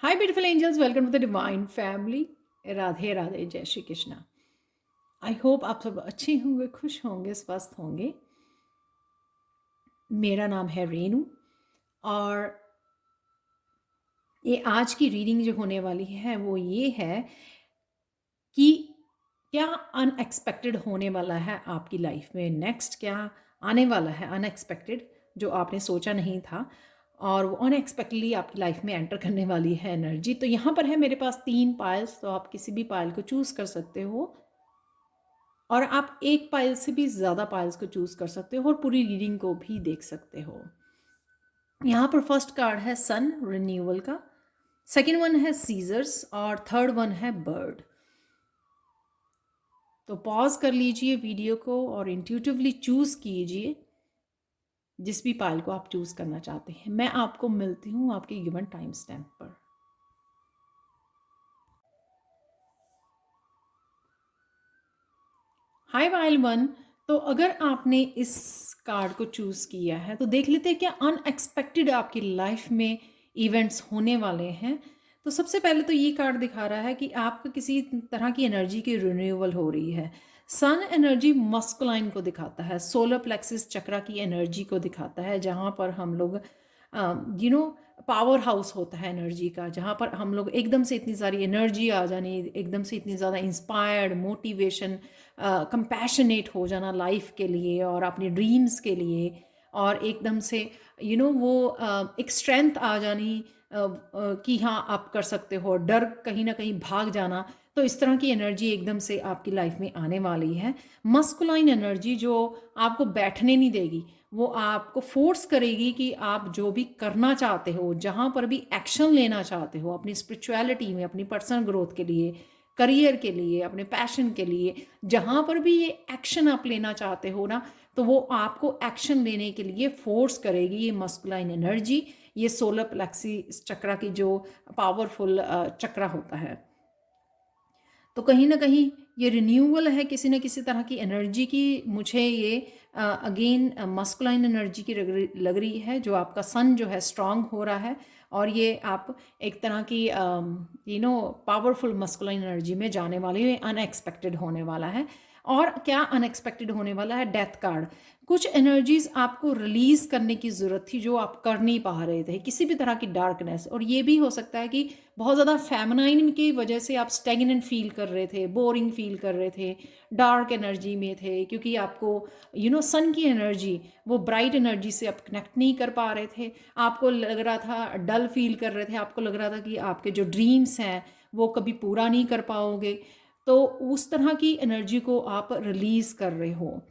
Hi beautiful angels, welcome to the divine family. Radhe Radhe, जय Shri Krishna. I hope आप सब अच्छे होंगे, खुश होंगे, स्वस्थ होंगे। मेरा नाम है रेनू और ये आज की रीडिंग जो होने वाली है वो ये है कि क्या अनएक्सपेक्टेड होने वाला है आपकी लाइफ में। नेक्स्ट क्या आने वाला है अनएक्सपेक्टेड, जो आपने सोचा नहीं था और वो अनएक्सपेक्टेडली आपकी लाइफ में एंटर करने वाली है एनर्जी। तो यहाँ पर है मेरे पास 3 पायल्स, तो आप किसी भी पायल को चूज़ कर सकते हो और आप एक पायल से भी ज़्यादा पायल्स को चूज़ कर सकते हो और पूरी रीडिंग को भी देख सकते हो। यहाँ पर फर्स्ट कार्ड है सन रिन्यूअल का, सेकेंड वन है सीजर्स और थर्ड वन है बर्ड। तो पॉज कर लीजिए वीडियो को और इंट्यूटिवली चूज़ कीजिए जिस भी पायल को आप चूज़ करना चाहते हैं। मैं आपको मिलती हूँ आपके गिवन टाइम स्टैम्प पर। हाय पायल वन, तो अगर आपने इस कार्ड को चूज़ किया है तो देख लेते हैं क्या अनएक्सपेक्टेड आपकी लाइफ में इवेंट्स होने वाले हैं। तो सबसे पहले तो ये कार्ड दिखा रहा है कि आपका किसी तरह की एनर्जी की रिन्यूअल हो रही है। सन एनर्जी मस्कुलाइन को दिखाता है, सोलर प्लेक्सिस चक्रा की एनर्जी को दिखाता है, जहाँ पर हम लोग पावर हाउस होता है एनर्जी का, जहाँ पर हम लोग एकदम से इतनी सारी एनर्जी आ जानी, एकदम से इतनी ज़्यादा इंस्पायर्ड, मोटिवेशन, कंपैशनेट हो जाना लाइफ के लिए और अपने ड्रीम्स के लिए, और एकदम से वो एक स्ट्रेंथ आ जानी कि हाँ आप कर सकते हो, डर कहीं ना कहीं भाग जाना। तो इस तरह की एनर्जी एकदम से आपकी लाइफ में आने वाली है। मस्कुलाइन एनर्जी जो आपको बैठने नहीं देगी, वो आपको फोर्स करेगी कि आप जो भी करना चाहते हो, जहाँ पर भी एक्शन लेना चाहते हो अपनी स्पिरिचुअलिटी में, अपनी पर्सनल ग्रोथ के लिए, करियर के लिए, अपने पैशन के लिए, जहाँ पर भी ये एक्शन आप लेना चाहते हो ना, तो वो आपको एक्शन लेने के लिए फोर्स करेगी ये मस्कुलाइन एनर्जी, ये सोलर प्लेक्सी चक्रा की जो पावरफुल चक्रा होता है। तो कहीं ना कहीं ये रिन्यूअल है किसी न किसी तरह की एनर्जी की। मुझे ये अगेन मस्कुलाइन एनर्जी की लग रही है, जो आपका सन जो है स्ट्रांग हो रहा है और ये आप एक तरह की पावरफुल मस्कुलाइन एनर्जी में जाने वाली है। अनएक्सपेक्टेड होने वाला है। और क्या अनएक्सपेक्टेड होने वाला है, डेथ कार्ड। कुछ एनर्जीज आपको रिलीज करने की ज़रूरत थी जो आप कर नहीं पा रहे थे, किसी भी तरह की डार्कनेस। और ये भी हो सकता है कि बहुत ज़्यादा फेमिनाइन की वजह से आप स्टेगनेंट फील कर रहे थे, बोरिंग फील कर रहे थे, डार्क एनर्जी में थे, क्योंकि आपको सन की एनर्जी, वो ब्राइट एनर्जी से आप कनेक्ट नहीं कर पा रहे थे। आपको लग रहा था, डल फील कर रहे थे, आपको लग रहा था कि आपके जो ड्रीम्स हैं वो कभी पूरा नहीं कर पाओगे। तो उस तरह की एनर्जी को आप रिलीज़ कर रहे हो,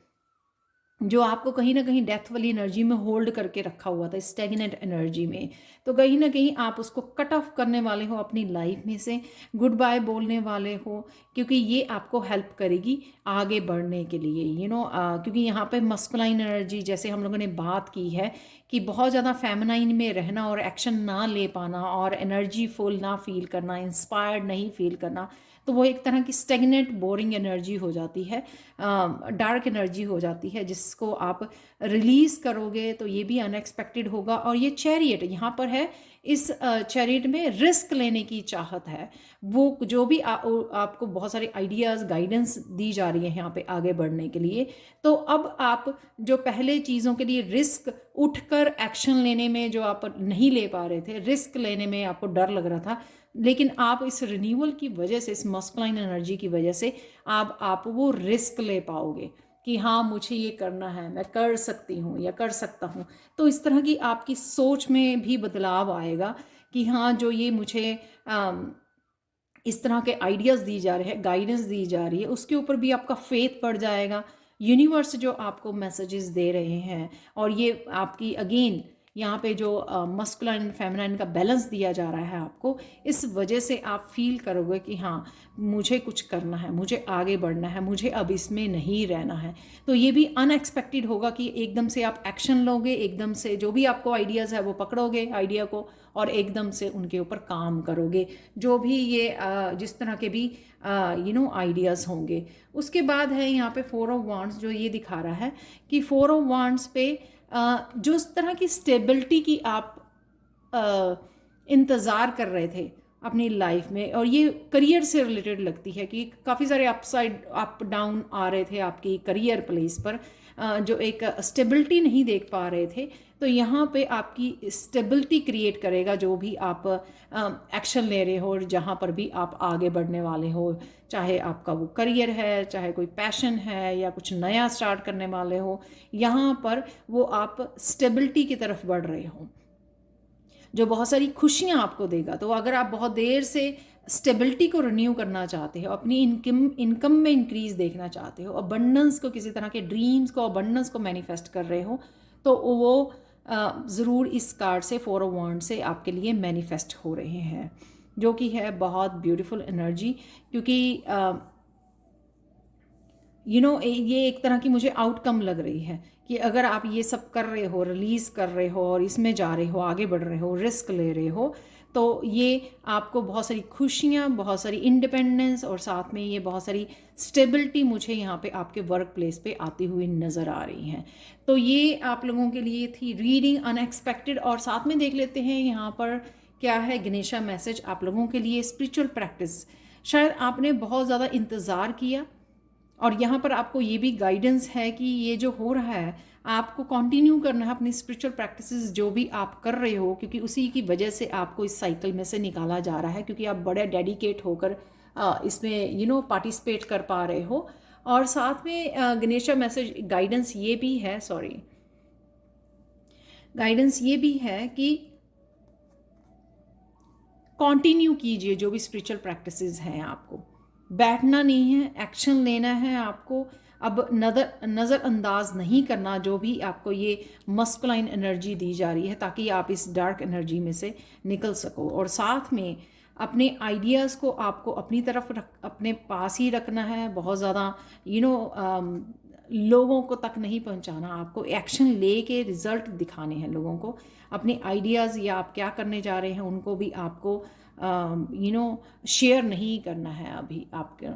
जो आपको कहीं ना कहीं डेथ वाली एनर्जी में होल्ड करके रखा हुआ था, स्टेगनेंट एनर्जी में। तो कहीं ना कहीं आप उसको कट ऑफ करने वाले हो, अपनी लाइफ में से गुड बाय बोलने वाले हो, क्योंकि ये आपको हेल्प करेगी आगे बढ़ने के लिए। क्योंकि यहाँ पे मस्कुलाइन एनर्जी, जैसे हम लोगों ने बात की है कि बहुत ज़्यादा फेमिनाइन में रहना और एक्शन ना ले पाना और एनर्जी फुल ना फील करना, इंस्पायर्ड नहीं फील करना, तो वो एक तरह की स्टेगनेंट बोरिंग एनर्जी हो जाती है, डार्क एनर्जी हो जाती है, जिसको आप रिलीज़ करोगे तो ये भी अनएक्सपेक्टेड होगा। और ये चैरियट यहाँ पर है, इस चैरियट में रिस्क लेने की चाहत है। वो जो भी आपको बहुत सारे आइडियाज़, गाइडेंस दी जा रही है यहाँ पे आगे बढ़ने के लिए। तो अब आप जो पहले चीज़ों के लिए रिस्क उठकर एक्शन लेने में जो आप नहीं ले पा रहे थे, रिस्क लेने में आपको डर लग रहा था, लेकिन आप इस रिन्यूअल की वजह से, इस मस्कुलाइन एनर्जी की वजह से आप वो रिस्क ले पाओगे कि हाँ मुझे ये करना है, मैं कर सकती हूँ या कर सकता हूँ। तो इस तरह की आपकी सोच में भी बदलाव आएगा कि हाँ, जो ये मुझे इस तरह के आइडियाज़ दी जा रहे हैं, गाइडेंस दी जा रही है, उसके ऊपर भी आपका फेथ बढ़ जाएगा। यूनिवर्स जो आपको मैसेजेस दे रहे हैं, और ये आपकी अगेन यहाँ पे जो मस्कुलाइन फेमिनाइन का बैलेंस दिया जा रहा है आपको, इस वजह से आप फील करोगे कि हाँ मुझे कुछ करना है, मुझे आगे बढ़ना है, मुझे अब इसमें नहीं रहना है। तो ये भी अनएक्सपेक्टेड होगा कि एकदम से आप एक्शन लोगे, एकदम से जो भी आपको आइडियाज़ है वो पकड़ोगे आइडिया को और एकदम से उनके ऊपर काम करोगे, जो भी ये जिस तरह के भी आइडियाज़ होंगे। उसके बाद है यहाँ पे 4 ऑफ वांड्स, जो ये दिखा रहा है कि 4 ऑफ वांड्स पे जो इस तरह की स्टेबिलिटी की आप इंतज़ार कर रहे थे, अपनी लाइफ में, और ये करियर से रिलेटेड लगती है कि काफ़ी सारे अप डाउन आ रहे थे आपकी करियर प्लेस पर, जो एक स्टेबिलिटी नहीं देख पा रहे थे। तो यहाँ पे आपकी स्टेबिलिटी क्रिएट करेगा जो भी आप एक्शन ले रहे हो, और जहाँ पर भी आप आगे बढ़ने वाले हो, चाहे आपका वो करियर है, चाहे कोई पैशन है, या कुछ नया स्टार्ट करने वाले हो, यहाँ पर वो आप स्टेबिलिटी की तरफ बढ़ रहे हो जो बहुत सारी खुशियाँ आपको देगा। तो अगर आप बहुत देर से स्टेबिलिटी को रिन्यू करना चाहते हो, अपनी इनकम में इंक्रीज देखना चाहते हो, अबंडेंस को, किसी तरह के ड्रीम्स को, अबंडेंस को मैनिफेस्ट कर रहे हो, तो वो ज़रूर इस कार्ड से, 4 ऑफ वांड से आपके लिए मैनिफेस्ट हो रहे हैं, जो कि है बहुत ब्यूटीफुल एनर्जी। क्योंकि ये एक तरह की मुझे आउटकम लग रही है कि अगर आप ये सब कर रहे हो, रिलीज़ कर रहे हो, और इसमें जा रहे हो, आगे बढ़ रहे हो, रिस्क ले रहे हो, तो ये आपको बहुत सारी खुशियाँ, बहुत सारी इंडिपेंडेंस, और साथ में ये बहुत सारी स्टेबिलिटी मुझे यहाँ पे आपके वर्क प्लेस पे आती हुई नज़र आ रही हैं। तो ये आप लोगों के लिए थी रीडिंग अनएक्सपेक्टेड। और साथ में देख लेते हैं यहाँ पर क्या है गणेशा मैसेज आप लोगों के लिए। स्पिरिचुअल प्रैक्टिस, शायद आपने बहुत ज़्यादा इंतज़ार किया, और यहाँ पर आपको ये भी गाइडेंस है कि ये जो हो रहा है आपको कंटिन्यू करना है अपनी स्पिरिचुअल प्रैक्टिसेस जो भी आप कर रहे हो, क्योंकि उसी की वजह से आपको इस साइकिल में से निकाला जा रहा है, क्योंकि आप बड़े डेडिकेट होकर इसमें पार्टिसिपेट कर पा रहे हो। और साथ में गणेशा मैसेज गाइडेंस ये भी है, गाइडेंस ये भी है कि कंटिन्यू कीजिए जो भी स्पिरिचुअल प्रैक्टिसेस हैं, आपको बैठना नहीं है, एक्शन लेना है आपको। अब नज़रअंदाज नहीं करना जो भी आपको ये मस्कुलाइन एनर्जी दी जा रही है, ताकि आप इस डार्क एनर्जी में से निकल सको। और साथ में अपने आइडियाज़ को आपको अपनी तरफ अपने पास ही रखना है, बहुत ज़्यादा लोगों को तक नहीं पहुंचाना। आपको एक्शन लेके रिजल्ट दिखाने हैं लोगों को। अपने आइडियाज़ या आप क्या करने जा रहे हैं उनको भी आपको शेयर नहीं करना है अभी आपके।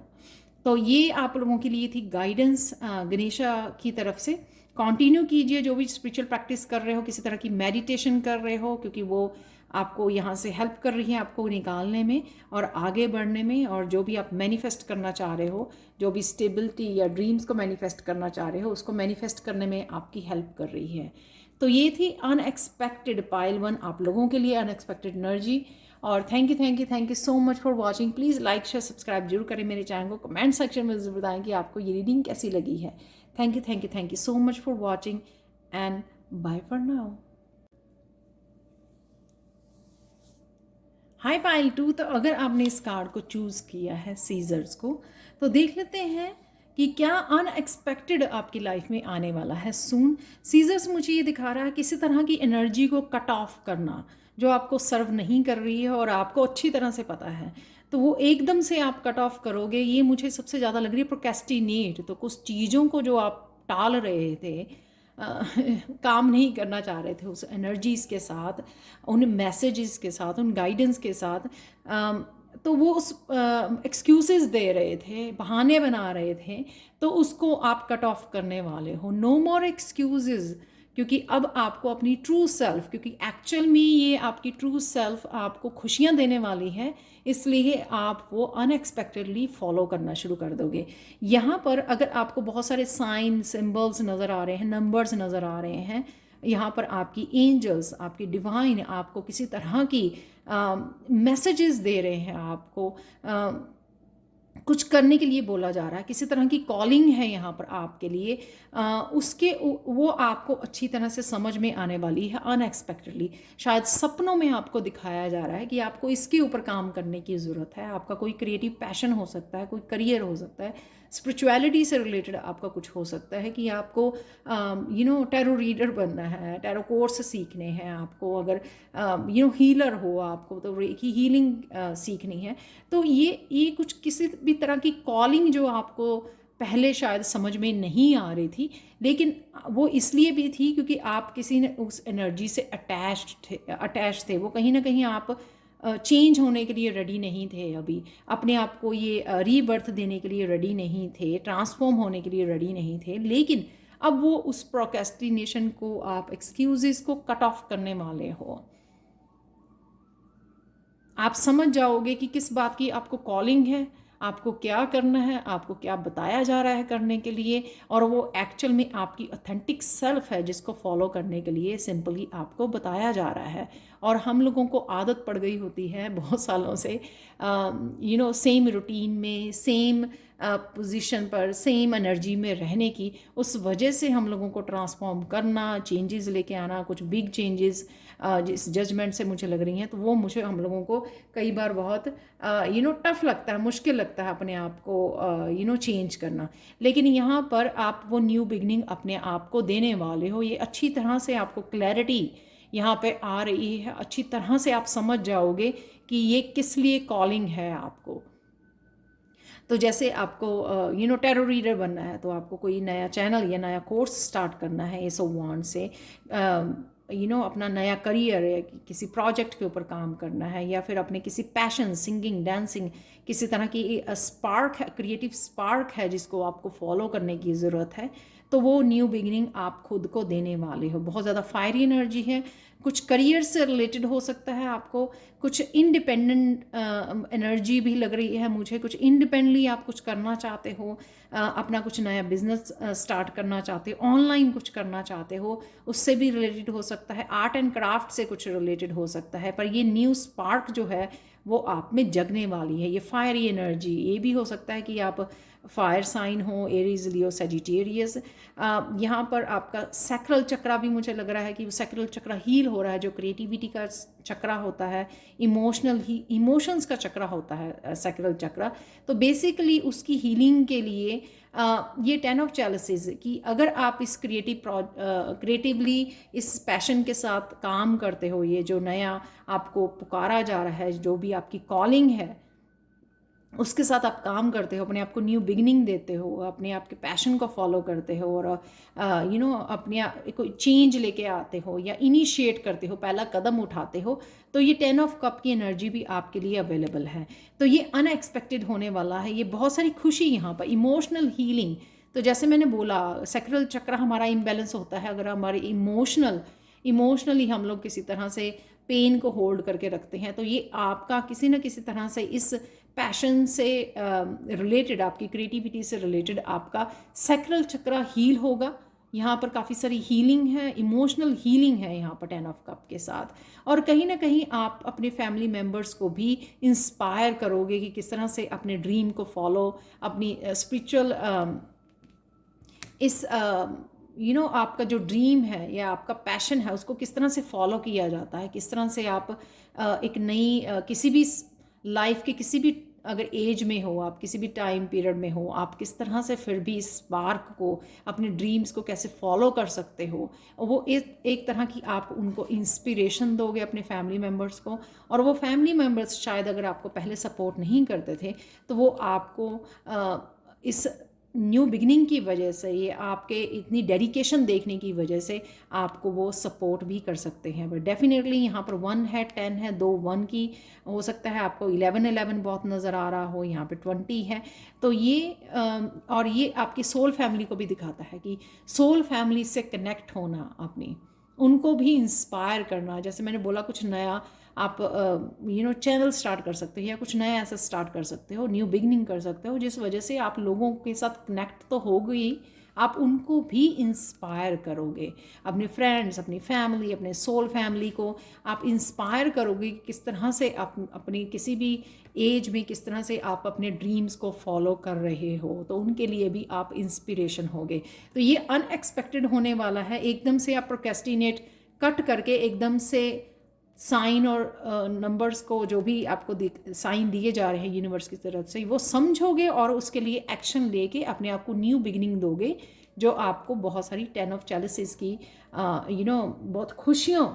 तो ये आप लोगों के लिए थी गाइडेंस गणेशा की तरफ से। कंटिन्यू कीजिए जो भी स्पिरिचुअल प्रैक्टिस कर रहे हो, किसी तरह की मेडिटेशन कर रहे हो, क्योंकि वो आपको यहाँ से हेल्प कर रही है आपको निकालने में और आगे बढ़ने में। और जो भी आप मैनिफेस्ट करना चाह रहे हो, जो भी स्टेबिलिटी या ड्रीम्स को मैनिफेस्ट करना चाह रहे हो, उसको मैनिफेस्ट करने में आपकी हेल्प कर रही है। तो ये थी अनएक्सपेक्टेड पाइल 1 आप लोगों के लिए अनएक्सपेक्टेड एनर्जी। और thank you so much for watching. Please like share subscribe जरूर करें मेरे चैनल को। कमेंट सेक्शन में जरूर बताएं कि आपको ये रीडिंग कैसी लगी है। Thank you so much for watching and bye for now. Hi पाइल 2, तो अगर आपने इस कार्ड को चूज़ किया है सीजर्स को, तो देख लेते हैं कि क्या अनएक्सपेक्टेड आपकी लाइफ में आने वाला है सून। सीजर्स मुझे ये दिखा रहा है किसी तरह की एनर्जी को कट ऑफ करना जो आपको सर्व नहीं कर रही है, और आपको अच्छी तरह से पता है, तो वो एकदम से आप कट ऑफ करोगे। ये मुझे सबसे ज़्यादा लग रही है प्रोक्रेस्टिनेट। तो कुछ चीज़ों को जो आप टाल रहे थे, काम नहीं करना चाह रहे थे उस एनर्जीज़ के साथ, उन मैसेजेस के साथ, उन गाइडेंस के साथ, तो वो उस एक्सक्यूजेस दे रहे थे, बहाने बना रहे थे, तो उसको आप कट ऑफ करने वाले हो। नो मोर एक्सक्यूजेस, क्योंकि अब आपको अपनी ट्रू सेल्फ, क्योंकि एक्चुअल में ये आपकी ट्रू सेल्फ आपको खुशियाँ देने वाली है, इसलिए आप वो अनएक्सपेक्टेडली फॉलो करना शुरू कर दोगे। यहाँ पर अगर आपको बहुत सारे साइन सिंबल्स नज़र आ रहे हैं, नंबर्स नज़र आ रहे हैं, यहाँ पर आपकी एंजल्स, आपकी डिवाइन आपको किसी तरह की मैसेजेस दे रहे हैं, आपको कुछ करने के लिए बोला जा रहा है, किसी तरह की कॉलिंग है यहाँ पर आपके लिए, वो आपको अच्छी तरह से समझ में आने वाली है अनएक्सपेक्टेडली। शायद सपनों में आपको दिखाया जा रहा है कि आपको इसके ऊपर काम करने की ज़रूरत है। आपका कोई क्रिएटिव पैशन हो सकता है, कोई करियर हो सकता है, स्पिरिचुअलिटी से रिलेटेड आपका कुछ हो सकता है कि आपको टैरो रीडर बनना है, टैरो कोर्स सीखने हैं आपको, अगर हीलर हो आपको तो रेकी हीलिंग सीखनी है। तो ये कुछ किसी भी तरह की कॉलिंग जो आपको पहले शायद समझ में नहीं आ रही थी, लेकिन वो इसलिए भी थी क्योंकि आप किसी ने उस एनर्जी से अटैच थे। वो कहीं ना कहीं आप चेंज होने के लिए रेडी नहीं थे, अभी अपने आप को ये रीबर्थ देने के लिए रेडी नहीं थे, ट्रांसफॉर्म होने के लिए रेडी नहीं थे। लेकिन अब वो उस प्रोक्रेस्टिनेशन को, आप एक्सक्यूजेस को कट ऑफ करने वाले हो। आप समझ जाओगे कि किस बात की आपको कॉलिंग है, आपको क्या करना है, आपको क्या बताया जा रहा है करने के लिए, और वो एक्चुअल में आपकी ऑथेंटिक सेल्फ है जिसको फॉलो करने के लिए सिंपली आपको बताया जा रहा है। और हम लोगों को आदत पड़ गई होती है बहुत सालों से सेम रूटीन में, सेम पोजीशन पर, सेम एनर्जी में रहने की। उस वजह से हम लोगों को ट्रांसफॉर्म करना, चेंजेस लेके आना, कुछ बिग चेंजेस जिस जजमेंट से मुझे लग रही हैं, तो वो मुझे हम लोगों को कई बार बहुत टफ लगता है, मुश्किल लगता है अपने आप को चेंज करना। लेकिन यहाँ पर आप वो न्यू बिगनिंग अपने आप को देने वाले हो। ये अच्छी तरह से आपको क्लैरिटी यहाँ पे आ रही है, अच्छी तरह से आप समझ जाओगे कि ये किस लिए कॉलिंग है आपको। तो जैसे आपको टैरो रीडर बनना है, तो आपको कोई नया चैनल या नया कोर्स स्टार्ट करना है एस ऑफ वांड से, अपना नया करियर या किसी प्रोजेक्ट के ऊपर काम करना है, या फिर अपने किसी पैशन, सिंगिंग, डांसिंग, किसी तरह की स्पार्क है, क्रिएटिव स्पार्क है जिसको आपको फॉलो करने की ज़रूरत है, तो वो न्यू बिगिनिंग आप खुद को देने वाले हो। बहुत ज़्यादा फायरी एनर्जी है, कुछ करियर से रिलेटेड हो सकता है आपको, कुछ इंडिपेंडेंट एनर्जी भी लग रही है मुझे, कुछ इंडिपेंडेंटली आप कुछ करना चाहते हो, अपना कुछ नया बिजनेस स्टार्ट करना चाहते हो, ऑनलाइन कुछ करना चाहते हो, उससे भी रिलेटेड हो सकता है, आर्ट एंड क्राफ्ट से कुछ रिलेटेड हो सकता है। पर ये न्यू स्पार्क जो है वो आप में जगने वाली है, ये फायरी एनर्जी। ये भी हो सकता है कि आप फायर साइन हो, एरीज, लियो, सेजिटेरियस। यहाँ पर आपका सैक्रल चक्रा भी मुझे लग रहा है कि वो सैक्रल चक्रा हील हो रहा है, जो क्रिएटिविटी का चक्रा होता है, इमोशंस का चक्रा होता है सैक्रल चक्रा। तो बेसिकली उसकी हीलिंग के लिए ये 10 ऑफ चैलिसेस कि अगर आप इस क्रिएटिवली इस पैशन के साथ काम करते हो, ये जो नया आपको पुकारा जा रहा है, जो भी आपकी कॉलिंग है, उसके साथ आप काम करते हो, अपने आप को न्यू बिगनिंग देते हो, अपने आप के पैशन को फॉलो करते हो, और अपने कोई चेंज लेके आते हो या इनिशिएट करते हो, पहला कदम उठाते हो, तो ये 10 ऑफ कप की एनर्जी भी आपके लिए अवेलेबल है। तो ये अनएक्सपेक्टेड होने वाला है, ये बहुत सारी खुशी यहाँ पर, इमोशनल हीलिंग। तो जैसे मैंने बोला, सैक्रल चक्र हमारा इम्बैलेंस होता है अगर हमारे इमोशनली हम लोग किसी तरह से पेन को होल्ड करके रखते हैं, तो ये आपका किसी न किसी तरह से इस पैशन से रिलेटेड, आपकी क्रिएटिविटी से रिलेटेड आपका सैक्रल चक्र हील होगा। यहाँ पर काफ़ी सारी हीलिंग है, इमोशनल हीलिंग है यहाँ पर 10 ऑफ कप के साथ। और कहीं ना कहीं आप अपने फैमिली मेम्बर्स को भी इंस्पायर करोगे कि किस तरह से अपने ड्रीम को फॉलो, अपनी स्पिरिचुअल इस आपका जो ड्रीम है या आपका पैशन है उसको किस तरह से फॉलो किया जाता है, किस तरह से आप एक नई किसी भी लाइफ के किसी भी अगर एज में हो, आप किसी भी टाइम पीरियड में हो, आप किस तरह से फिर भी स्पार्क को, अपने ड्रीम्स को कैसे फॉलो कर सकते हो। वो एक तरह की आप उनको इंस्पिरेशन दोगे अपने फैमिली मेम्बर्स को, और वो फैमिली मेम्बर्स शायद अगर आपको पहले सपोर्ट नहीं करते थे, तो वो आपको इस न्यू बिगनिंग की वजह से, ये आपके इतनी डेडिकेशन देखने की वजह से आपको वो सपोर्ट भी कर सकते हैं। बट डेफिनेटली यहाँ पर 1 है, 10 है, 2 1 की हो सकता है, आपको 11 बहुत नज़र आ रहा हो, यहाँ पे 20 है। तो ये और ये आपकी सोल फैमिली को भी दिखाता है कि सोल फैमिली से कनेक्ट होना, अपनी उनको भी इंस्पायर करना। जैसे मैंने बोला, कुछ नया आप चैनल स्टार्ट कर सकते हो या कुछ नया ऐसा स्टार्ट कर सकते हो, न्यू बिगनिंग कर सकते हो, जिस वजह से आप लोगों के साथ कनेक्ट तो हो गई, आप उनको भी इंस्पायर करोगे। अपने फ्रेंड्स, अपनी फैमिली, अपने सोल फैमिली को आप इंस्पायर करोगे कि किस तरह से आप अपनी किसी भी एज में किस तरह से आप अपने ड्रीम्स को फॉलो कर रहे हो, तो उनके लिए भी आप इंस्पिरेशन होगे। तो ये अनएक्सपेक्टेड होने वाला है। एकदम से आप प्रोक्रेस्टिनेट कट करके एकदम से साइन और नंबर्स को, जो भी आपको साइन दिए जा रहे हैं यूनिवर्स की तरफ से, वो समझोगे और उसके लिए एक्शन लेके अपने आप को न्यू बिगिनिंग दोगे, जो आपको बहुत सारी 10 ऑफ चैलिसेस की बहुत खुशियों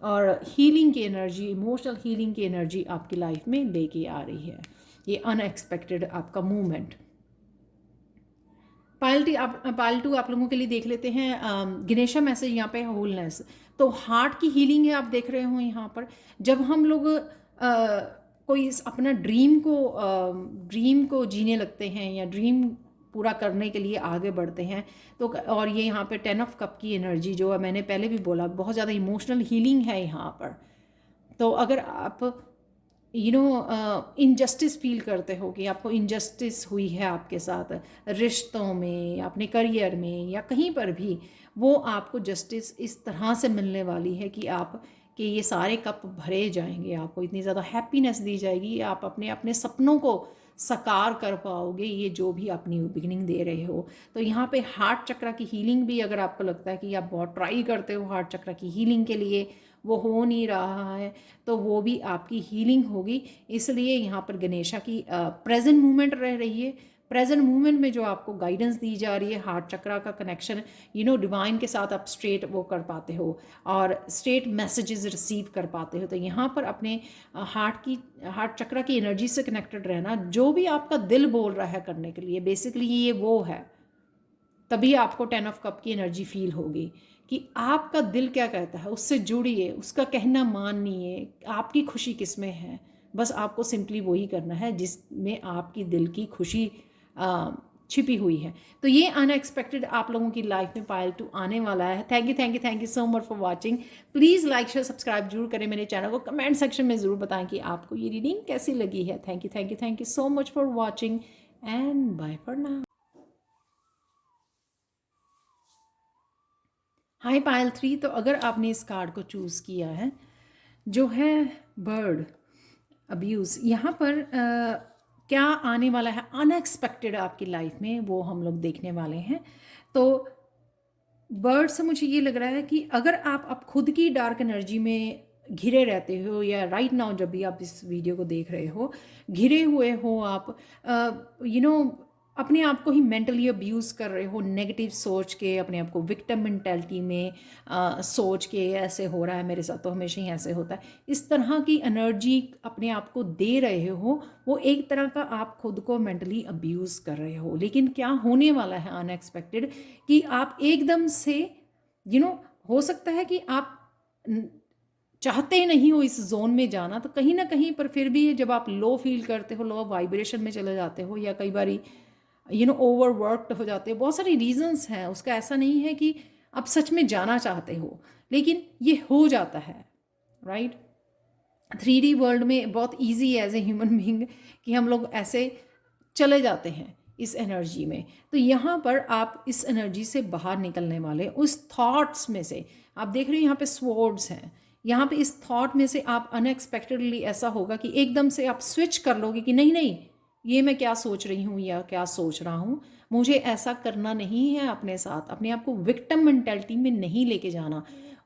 और हीलिंग की एनर्जी, इमोशनल हीलिंग की एनर्जी आपकी लाइफ में लेके आ रही है। ये अनएक्सपेक्टेड आपका मूवमेंट। पाइल 2 आप लोगों के लिए देख लेते हैं। गणेशा मैसेज यहाँ पे होलनेस, तो हार्ट की हीलिंग है, आप देख रहे हो यहाँ पर। जब हम लोग कोई अपना ड्रीम को जीने लगते हैं या ड्रीम पूरा करने के लिए आगे बढ़ते हैं, तो और ये यहाँ पे 10 ऑफ कप की एनर्जी जो है, मैंने पहले भी बोला, बहुत ज़्यादा इमोशनल हीलिंग है यहाँ पर। तो अगर आप इनजस्टिस फील करते हो कि आपको इनजस्टिस हुई है आपके साथ, रिश्तों में, अपने करियर में या कहीं पर भी, वो आपको जस्टिस इस तरह से मिलने वाली है कि आप कि ये सारे कप भरे जाएंगे, आपको इतनी ज़्यादा हैप्पीनेस दी जाएगी, आप अपने अपने सपनों को साकार कर पाओगे, ये जो भी आप न्यू बिगिनिंग दे रहे हो। तो यहाँ पे हार्ट चक्र की हीलिंग भी, अगर आपको लगता है कि आप बहुत ट्राई करते हो हार्ट चक्र की हीलिंग के लिए, वो हो नहीं रहा है, तो वो भी आपकी हीलिंग होगी। इसलिए यहाँ पर गणेशा की प्रेजेंट मूवमेंट रह रही है। प्रेजेंट मूवमेंट में जो आपको गाइडेंस दी जा रही है, हार्ट चक्रा का कनेक्शन डिवाइन के साथ आप स्ट्रेट वो कर पाते हो और स्ट्रेट मैसेजेस रिसीव कर पाते हो। तो यहाँ पर अपने हार्ट चक्रा की एनर्जी से कनेक्टेड रहना, जो भी आपका दिल बोल रहा है करने के लिए, बेसिकली ये वो है। तभी आपको 10 ऑफ कप की एनर्जी फील होगी कि आपका दिल क्या कहता है, उससे जुड़िए, उसका कहना मानिए। आपकी खुशी किस में है, बस आपको सिंपली वही करना है जिसमें आपकी दिल की खुशी छिपी हुई है। तो ये अनएक्सपेक्टेड आप लोगों की लाइफ में पायल 2 आने वाला है। Thank you so much for watching. Please like share subscribe जरूर करें मेरे चैनल को। कमेंट सेक्शन में ज़रूर बताएं कि आपको ये रीडिंग कैसी लगी है। Thank you so much for watching and bye for now. Hi Payal 3, तो अगर आपने इस कार्ड को चूज़ किया है जो है बर्ड अब्यूज़, यहाँ पर क्या आने वाला है अनएक्सपेक्टेड आपकी लाइफ में, वो हम लोग देखने वाले हैं। तो बर्ड से मुझे ये लग रहा है कि अगर आप खुद की डार्क एनर्जी में घिरे रहते हो, या राइट नाउ जब भी आप इस वीडियो को देख रहे हो घिरे हुए हो आप, अपने आप को ही मेंटली अब्यूज़ कर रहे हो, नेगेटिव सोच के, अपने आप को विक्टिम मेंटालिटी में सोच के ऐसे हो रहा है मेरे साथ तो हमेशा ही ऐसे होता है, इस तरह की एनर्जी अपने आप को दे रहे हो, वो एक तरह का आप खुद को मेंटली अब्यूज़ कर रहे हो। लेकिन क्या होने वाला है अनएक्सपेक्टेड कि आप एकदम से हो सकता है कि आप चाहते नहीं हो इस जोन में जाना, तो कहीं ना कहीं पर फिर भी जब आप लो फील करते हो, लो वाइब्रेशन में चले जाते हो, या कई बारी ओवरवर्कड हो जाते हो, बहुत सारी रीजंस हैं उसका। ऐसा नहीं है कि आप सच में जाना चाहते हो, लेकिन ये हो जाता है, राइट। 3D वर्ल्ड में बहुत easy as a human being कि हम लोग ऐसे चले जाते हैं इस एनर्जी में। तो यहाँ पर आप इस एनर्जी से बाहर निकलने वाले, उस थॉट्स में से आप देख रहे हो यहाँ पे स्वॉर्ड्स हैं, यहाँ पे इस थॉट में से आप अनएक्सपेक्टेडली ऐसा होगा कि एकदम से आप स्विच कर लोगे कि नहीं नहीं, ये मैं क्या सोच रही हूँ या क्या सोच रहा हूँ, मुझे ऐसा करना नहीं है। अपने साथ अपने आप को विक्टिम मेंटालिटी में नहीं लेके जाना।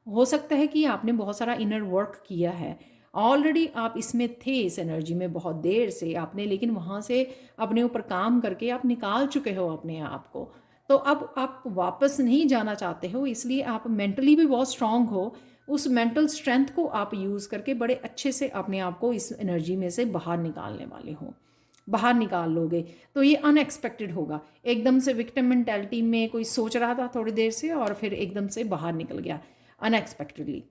हो सकता है कि आपने बहुत सारा इनर वर्क किया है ऑलरेडी, आप इसमें थे, इस एनर्जी में बहुत देर से आपने, लेकिन वहाँ से अपने ऊपर काम करके आप निकाल चुके हो अपने आप को। तो अब आप वापस नहीं जाना चाहते हो, इसलिए आप मेंटली भी बहुत स्ट्रांग हो। उस मेंटल स्ट्रेंथ को आप यूज़ करके बड़े अच्छे से अपने आप को इस एनर्जी में से बाहर निकालने वाले हो, बाहर निकाल लोगे। तो ये अनएक्सपेक्टेड होगा, एकदम से विक्टिम मेंटालिटी में कोई सोच रहा था थोड़ी देर से और फिर एकदम से बाहर निकल गया अनएक्सपेक्टेडली।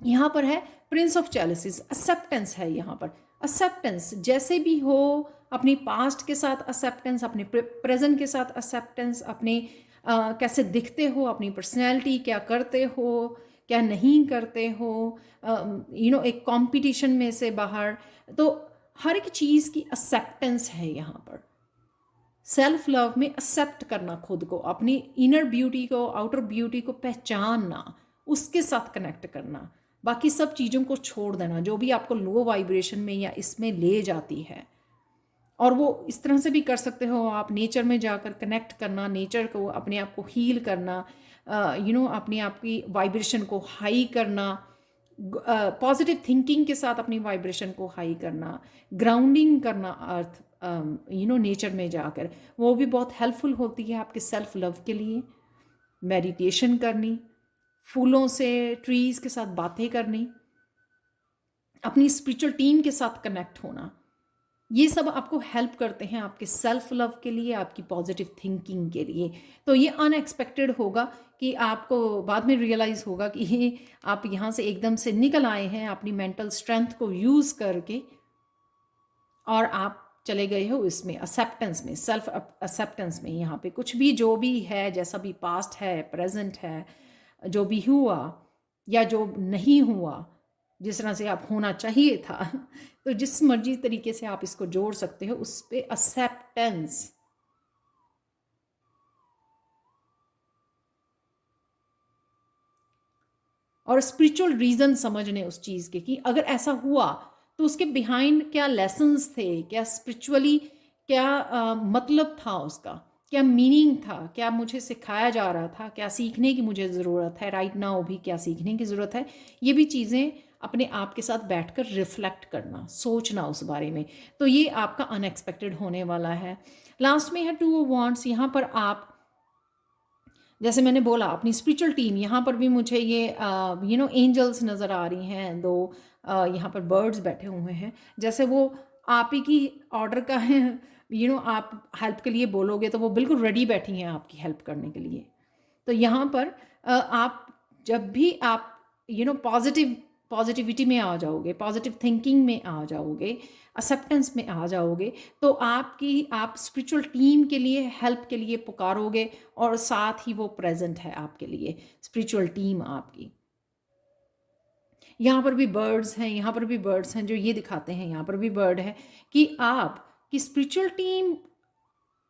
यहाँ पर है प्रिंस ऑफ चैलिसेस, एक्सेप्टेंस है यहाँ पर। एक्सेप्टेंस जैसे भी हो, अपनी पास्ट के साथ एक्सेप्टेंस, अपने प्रेजेंट के साथ एक्सेप्टेंस, अपने कैसे दिखते हो, अपनी पर्सनैलिटी क्या करते हो क्या नहीं करते हो, एक कंपटीशन में से बाहर। तो हर एक चीज़ की एक्सेप्टेंस है यहाँ पर। सेल्फ लव में एक्सेप्ट करना खुद को, अपनी इनर ब्यूटी को, आउटर ब्यूटी को पहचानना, उसके साथ कनेक्ट करना, बाकी सब चीज़ों को छोड़ देना जो भी आपको लो वाइब्रेशन में या इसमें ले जाती है। और वो इस तरह से भी कर सकते हो आप, नेचर में जाकर कनेक्ट करना, नेचर को, अपने आप को हील करना, अपने आप की वाइब्रेशन को हाई करना, पॉजिटिव थिंकिंग के साथ अपनी वाइब्रेशन को हाई करना, ग्राउंडिंग करना अर्थ नेचर में जाकर, वो भी बहुत हेल्पफुल होती है आपके सेल्फ लव के लिए। मेडिटेशन करनी, फूलों से, ट्रीज़ के साथ बातें करनी, अपनी स्पिरिचुअल टीम के साथ कनेक्ट होना, ये सब आपको हेल्प करते हैं आपके सेल्फ लव के लिए, आपकी पॉजिटिव थिंकिंग के लिए। तो ये अनएक्सपेक्टेड होगा कि आपको बाद में रियलाइज़ होगा कि ये आप यहाँ से एकदम से निकल आए हैं अपनी मेंटल स्ट्रेंथ को यूज़ करके, और आप चले गए हो इसमें एक्सेप्टेंस में, सेल्फ एक्सेप्टेंस में। यहाँ पे कुछ भी जो भी है, जैसा भी पास्ट है, प्रेजेंट है, जो भी हुआ या जो नहीं हुआ, जिस तरह से आप होना चाहिए था। तो जिस मर्जी तरीके से आप इसको जोड़ सकते हो, उस पे एक्सेप्टेंस। और स्पिरिचुअल रीज़न समझने उस चीज़ के कि अगर ऐसा हुआ तो उसके बिहाइंड क्या लेसन्स थे, क्या स्पिरिचुअली क्या मतलब था उसका, क्या मीनिंग था, क्या मुझे सिखाया जा रहा था, क्या सीखने की मुझे ज़रूरत है राइट नाउ, भी क्या सीखने की ज़रूरत है। ये भी चीज़ें अपने आप के साथ बैठकर रिफ्लेक्ट करना, सोचना उस बारे में। तो ये आपका अनएक्सपेक्टेड होने वाला है। लास्ट में है टू ऑफ वांड्स। यहाँ पर आप, जैसे मैंने बोला, अपनी स्पिरिचुअल टीम, यहाँ पर भी मुझे ये एंजल्स नज़र आ रही हैं दो। यहाँ पर बर्ड्स बैठे हुए हैं, जैसे वो आप ही की ऑर्डर का है। आप हेल्प के लिए बोलोगे तो वो बिल्कुल रेडी बैठी हैं आपकी हेल्प करने के लिए। तो यहाँ पर आप जब भी आप पॉजिटिविटी में आ जाओगे, पॉजिटिव थिंकिंग में आ जाओगे, एक्सेप्टेंस में आ जाओगे, तो आप स्पिरिचुअल टीम के लिए, हेल्प के लिए पुकारोगे, और साथ ही वो प्रेजेंट है आपके लिए, स्पिरिचुअल टीम आपकी। यहाँ पर भी बर्ड्स हैं, यहाँ पर भी बर्ड्स हैं जो ये दिखाते हैं, यहाँ पर भी बर्ड है कि आपकी स्पिरिचुअल टीम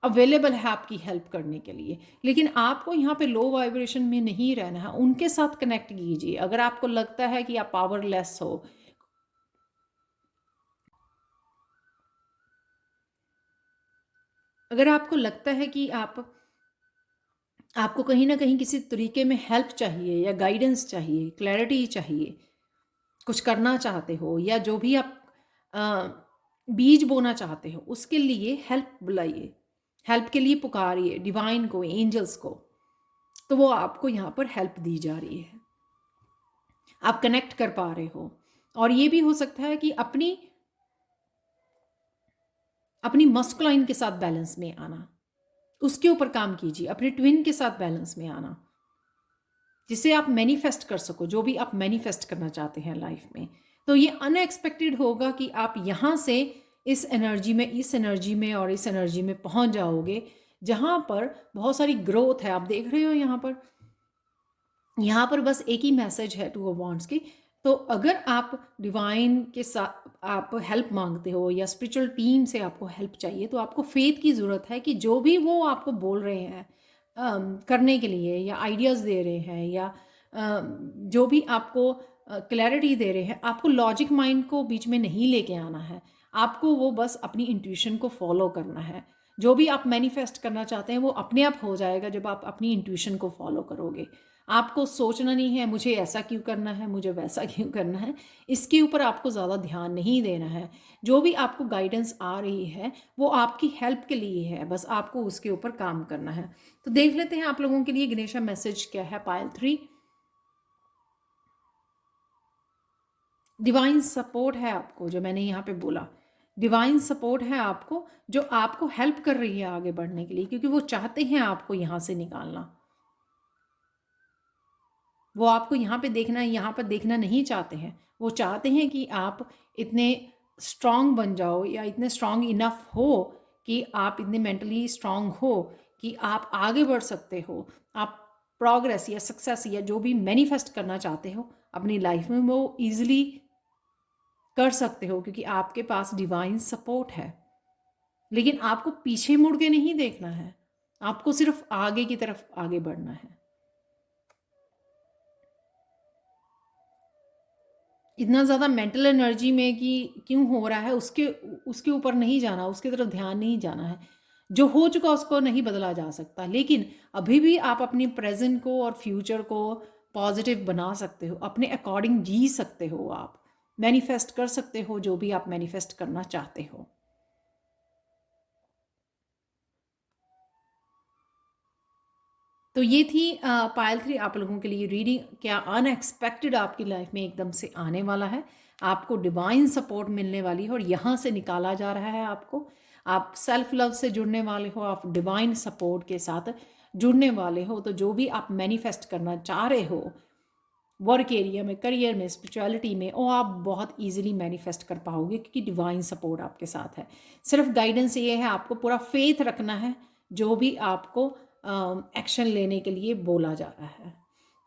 अवेलेबल है आपकी हेल्प करने के लिए। लेकिन आपको यहाँ पे लो वाइब्रेशन में नहीं रहना है, उनके साथ कनेक्ट कीजिए। अगर आपको लगता है कि आप पावरलेस हो, अगर आपको लगता है कि आपको कहीं ना कहीं किसी तरीके में हेल्प चाहिए या गाइडेंस चाहिए, क्लैरिटी चाहिए, कुछ करना चाहते हो, या जो भी आप अ, बीज बोना चाहते हो, उसके लिए हेल्प बुलाइए, हेल्प के लिए पुकारिए डिवाइन को, एंजल्स को। तो वो आपको यहाँ पर हेल्प दी जा रही है, आप कनेक्ट कर पा रहे हो। और ये भी हो सकता है कि अपनी अपनी मस्कुलाइन के साथ बैलेंस में आना, उसके ऊपर काम कीजिए, अपने ट्विन के साथ बैलेंस में आना, जिसे आप मैनिफेस्ट कर सको, जो भी आप मैनिफेस्ट करना चाहते हैं लाइफ में। तो ये अनएक्सपेक्टेड होगा कि आप यहाँ से इस एनर्जी में, इस एनर्जी में और इस एनर्जी में पहुँच जाओगे, जहाँ पर बहुत सारी ग्रोथ है। आप देख रहे हो यहाँ पर बस एक ही मैसेज है टू ऑफ वांड्स की। तो अगर आप डिवाइन के साथ आप हेल्प मांगते हो, या स्पिरिचुअल टीम से आपको हेल्प चाहिए, तो आपको फेथ की ज़रूरत है कि जो भी वो आपको बोल रहे हैं करने के लिए, या आइडियाज़ दे रहे हैं, या जो भी आपको क्लैरिटी दे रहे हैं, आपको लॉजिक माइंड को बीच में नहीं लेके आना है। आपको वो बस अपनी इंट्यूशन को फॉलो करना है। जो भी आप मैनिफेस्ट करना चाहते हैं वो अपने आप हो जाएगा जब आप अपनी इंट्यूशन को फॉलो करोगे। आपको सोचना नहीं है मुझे ऐसा क्यों करना है, मुझे वैसा क्यों करना है, इसके ऊपर आपको ज़्यादा ध्यान नहीं देना है। जो भी आपको गाइडेंस आ रही है वो आपकी हेल्प के लिए है, बस आपको उसके ऊपर काम करना है। तो देख लेते हैं आप लोगों के लिए गणेशा मैसेज क्या है। पायल 3, डिवाइन सपोर्ट है आपको, जो मैंने यहाँ पे बोला, डिवाइन सपोर्ट है आपको, जो आपको हेल्प कर रही है आगे बढ़ने के लिए, क्योंकि वो चाहते हैं आपको यहाँ से निकालना। वो आपको यहाँ पे देखना, यहाँ पर देखना नहीं चाहते हैं। वो चाहते हैं कि आप इतने स्ट्रांग बन जाओ, या इतने स्ट्रांग इनफ हो कि आप इतने मेंटली स्ट्रांग हो कि आप आगे बढ़ सकते हो, आप प्रोग्रेस या सक्सेस या जो भी मैनिफेस्ट करना चाहते हो अपनी लाइफ में वो ईजिली कर सकते हो, क्योंकि आपके पास डिवाइन सपोर्ट है। लेकिन आपको पीछे मुड़ के नहीं देखना है, आपको सिर्फ आगे की तरफ आगे बढ़ना है। इतना ज़्यादा मेंटल एनर्जी में कि क्यों हो रहा है उसके उसके ऊपर नहीं जाना, उसकी तरफ ध्यान नहीं जाना है। जो हो चुका उसको नहीं बदला जा सकता, लेकिन अभी भी आप अपनी प्रेजेंट को और फ्यूचर को पॉजिटिव बना सकते हो, अपने अकॉर्डिंग जी सकते हो, आप मैनिफेस्ट कर सकते हो जो भी आप मैनिफेस्ट करना चाहते हो। तो ये थी पायल 3 आप लोगों के लिए रीडिंग। क्या अनएक्सपेक्टेड आपकी लाइफ में एकदम से आने वाला है, आपको डिवाइन सपोर्ट मिलने वाली है, और यहाँ से निकाला जा रहा है आपको। आप सेल्फ लव से जुड़ने वाले हो, आप डिवाइन सपोर्ट के साथ जुड़ने वाले हो। तो जो भी आप मैनिफेस्ट करना चाह रहे हो वर्क एरिया में, करियर में, स्पिरिचुअलिटी में, वो आप बहुत इजीली मैनिफेस्ट कर पाओगे, क्योंकि डिवाइन सपोर्ट आपके साथ है। सिर्फ गाइडेंस ये है, आपको पूरा फेथ रखना है जो भी आपको एक्शन लेने के लिए बोला जा रहा है।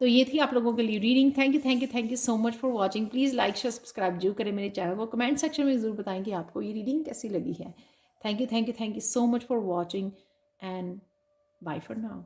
तो ये थी आप लोगों के लिए reading. Thank you so much for watching. Please like share subscribe जरूर करें मेरे चैनल को। कमेंट सेक्शन में ज़रूर बताएं कि आपको ये रीडिंग कैसी लगी है। Thank you so much for watching and bye for now.